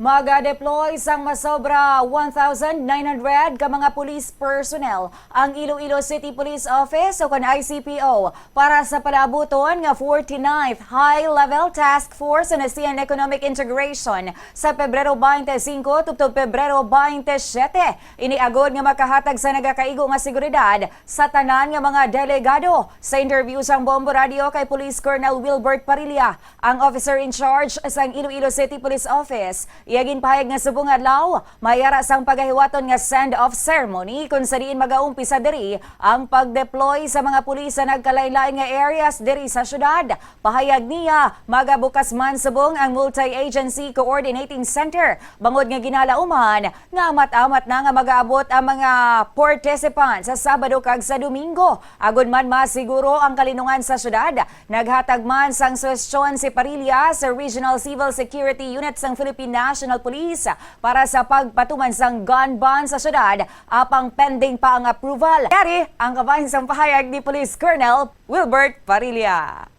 Maga-deploy sang masobra 1,900 ka mga police personnel ang Iloilo City Police Office o kan ICPO para sa palabuton nga 49th High-Level Task Force on ASEAN Economic Integration sa Pebrero 25 tuptog Pebrero 27. Iniagod nga makahatag sa nagakaigo nga seguridad sa tanan nga mga delegado. Sa interview sang Bombo Radio kay Police Colonel Wilbert Parilla, ang officer in charge sang Iloilo City Police Office, iagin pahayag nga subong adlaw, mayara sang pagahiwaton nga send-off ceremony kung sa diin mag-aumpisa diri ang pag-deploy sa mga pulis sa nagkalain-lain nga areas diri sa syudad. Pahayag niya, magabukas man subong ang Multi-Agency Coordinating Center. Bangod nga ginalauman, nga amat-amat na nga mag-aabot ang mga participants sa Sabado kag sa Domingo. Agud man masiguro ang kalinungan sa syudad, naghatag man sang suwestyon si Parilla sa Regional Civil Security Unit sang Philippine National Police para sa pagpatuman sang gun ban sa syudad, apang pending pa ang approval. Yari ang kabahin sang pahayag ni Police Colonel Wilbert Parilla.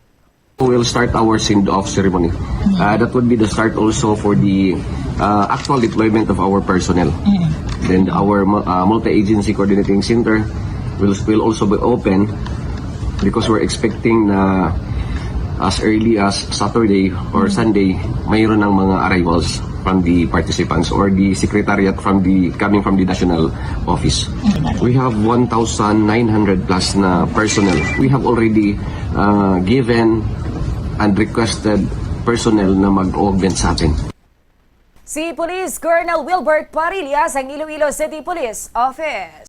We will start our send-off ceremony. That would be the start also for the actual deployment of our personnel. Then our multi-agency coordinating center will also be open because we're expecting na as early as Saturday or Sunday, mayroon ng mga arrivals from the participants or the secretariat coming from the national office. We have 1,900 plus na personnel. We have already given and requested personnel na mag-augment sa atin. Si Police Colonel Wilbert Parilla sa Iloilo City Police Office.